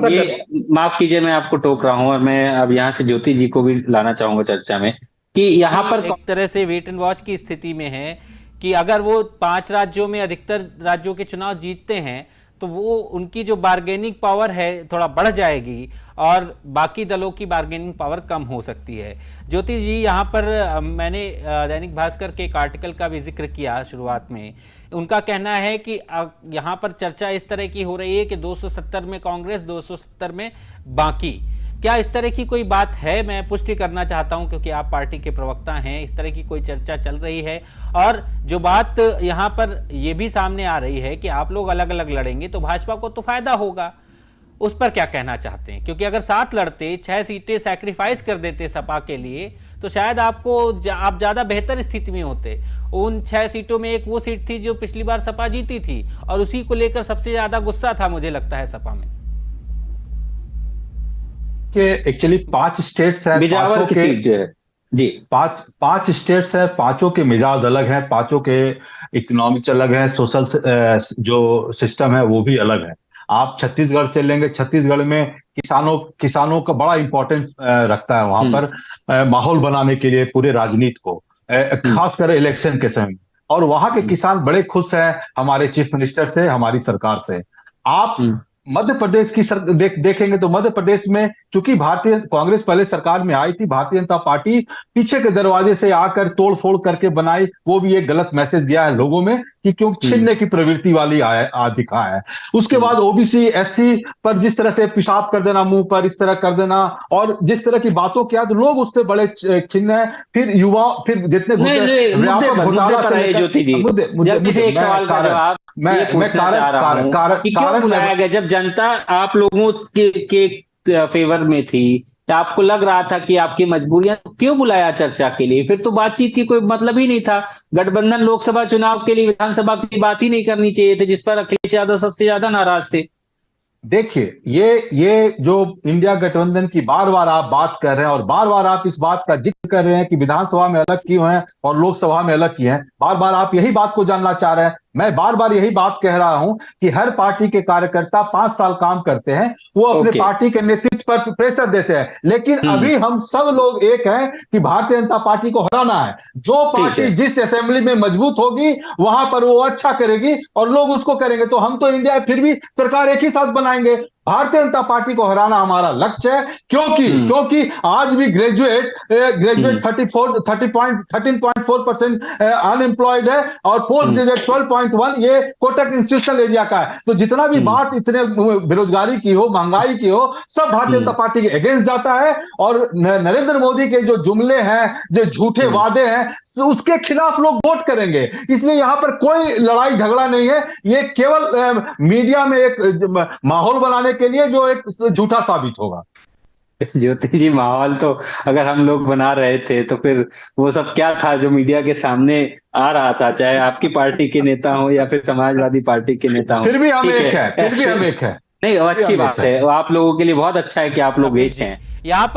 ये माफ कीजिए, मैं आपको टोक रहा हूं और मैं अब यहाँ से ज्योति जी को भी लाना चाहूंगा चर्चा में कि यहाँ पर एक तरह से वेट एंड वॉच की स्थिति में है कि अगर वो 5 राज्यों में अधिकतर राज्यों के चुनाव जीतते हैं तो वो उनकी जो बार्गेनिंग पावर है थोड़ा बढ़ जाएगी और बाकी दलों की बार्गेनिंग पावर कम हो सकती है। ज्योति जी, यहाँ पर मैंने दैनिक भास्कर के एक आर्टिकल का भी जिक्र किया शुरुआत में। उनका कहना है कि यहाँ पर चर्चा इस तरह की हो रही है कि 270 में कांग्रेस, 270 में बाकी। क्या इस तरह की कोई बात है? मैं पुष्टि करना चाहता हूं क्योंकि आप पार्टी के प्रवक्ता हैं। इस तरह की कोई चर्चा चल रही है? और जो बात यहां पर यह भी सामने आ रही है कि आप लोग अलग अलग लड़ेंगे तो भाजपा को तो फायदा होगा, उस पर क्या कहना चाहते हैं? क्योंकि अगर साथ लड़ते, 6 सीटें सैक्रिफाइस कर देते सपा के लिए तो शायद आप ज्यादा बेहतर स्थिति में होते। उन 6 सीटों में एक वो सीट थी जो पिछली बार सपा जीती थी और उसी को लेकर सबसे ज्यादा गुस्सा था, मुझे लगता है, सपा में। कि एक्चुअली 5 स्टेट्स है, बिजावर की सीट जो है जी, 5 स्टेट्स है, पांचों के मिजाज अलग है, पांचों के इकोनॉमिक्स अलग है, सोशल जो सिस्टम है वो भी अलग है। आप छत्तीसगढ़ से लेंगे, छत्तीसगढ़ में किसानों का बड़ा इंपॉर्टेंस रखता है वहां पर माहौल बनाने के लिए पूरे राजनीति को, खासकर इलेक्शन के समय। और वहां के किसान बड़े खुश हैं हमारे चीफ मिनिस्टर से, हमारी सरकार से। आप मध्य प्रदेश की देखेंगे तो मध्य प्रदेश में चूंकि भारतीय कांग्रेस पहले सरकार में आई थी, भारतीय जनता पार्टी पीछे के दरवाजे से आकर तोड़ फोड़ करके बनाई, वो भी एक गलत मैसेज गया है लोगों में कि क्यों छीनने की प्रवृत्ति वाली दिखा है। उसके बाद ओबीसी एससी पर जिस तरह से पेशाब कर देना, मुंह पर इस तरह कर देना और जिस तरह की बातों किया तो लोग उससे बड़े छिन्न है। फिर युवा, फिर जितने कारण बुलाया गया जब जनता आप लोगों के फेवर में थी, आपको लग रहा था कि आपकी मजबूरियां, क्यों बुलाया चर्चा के लिए? फिर तो बातचीत की कोई मतलब ही नहीं था। गठबंधन लोकसभा चुनाव के लिए विधानसभा की बात ही नहीं करनी चाहिए थी, जिस पर अखिलेश यादव सबसे ज्यादा नाराज थे। देखिए, ये जो इंडिया गठबंधन की बार बार आप बात कर रहे हैं और बार बार आप इस बात का जिक्र कर रहे हैं कि विधानसभा में अलग क्यों है और लोकसभा में अलग किए हैं, बार बार आप यही बात को जानना चाह रहे हैं। मैं बार बार यही बात कह रहा हूं कि हर पार्टी के कार्यकर्ता 5 साल काम करते हैं, वो अपने पार्टी के नेतृत्व पर प्रेशर देते हैं, लेकिन अभी हम सब लोग एक हैं कि भारतीय जनता पार्टी को हराना है। जो पार्टी जिस असेंबली में मजबूत होगी वहां पर वो अच्छा करेगी और लोग उसको करेंगे, तो हम तो इंडिया फिर भी सरकार एक ही साथ बनाएंगे। भारतीय जनता पार्टी को हराना हमारा लक्ष्य है, क्योंकि आज भी ग्रेजुएट 13.4% अनएम्प्लॉयड है और पोस्ट ग्रेजुएट 12.1, ये कोटक इंस्टीट्यूशनल एरिया का है। तो जितना भी बात इतने बेरोजगारी की हो, महंगाई की हो, सब भारतीय जनता पार्टी के अगेंस्ट जाता है और नरेंद्र मोदी के जो जुमले हैं, जो झूठे वादे हैं, उसके खिलाफ लोग वोट करेंगे। इसलिए यहां पर कोई लड़ाई झगड़ा नहीं है, ये केवल मीडिया में एक माहौल बनाने के लिए जो एक झूठा साबित होगा। ज्योति जी, माहौल तो अगर हम लोग बना रहे थे तो फिर वो सब क्या था जो मीडिया के सामने आ रहा था, चाहे आपकी पार्टी के नेता हो या फिर समाजवादी पार्टी के नेता हो। फिर भी हम एक है, फिर भी हम एक है। नहीं, अच्छी बात है, आप लोगों के लिए बहुत अच्छा है कि आप लोग एक हैं। यहाँ पर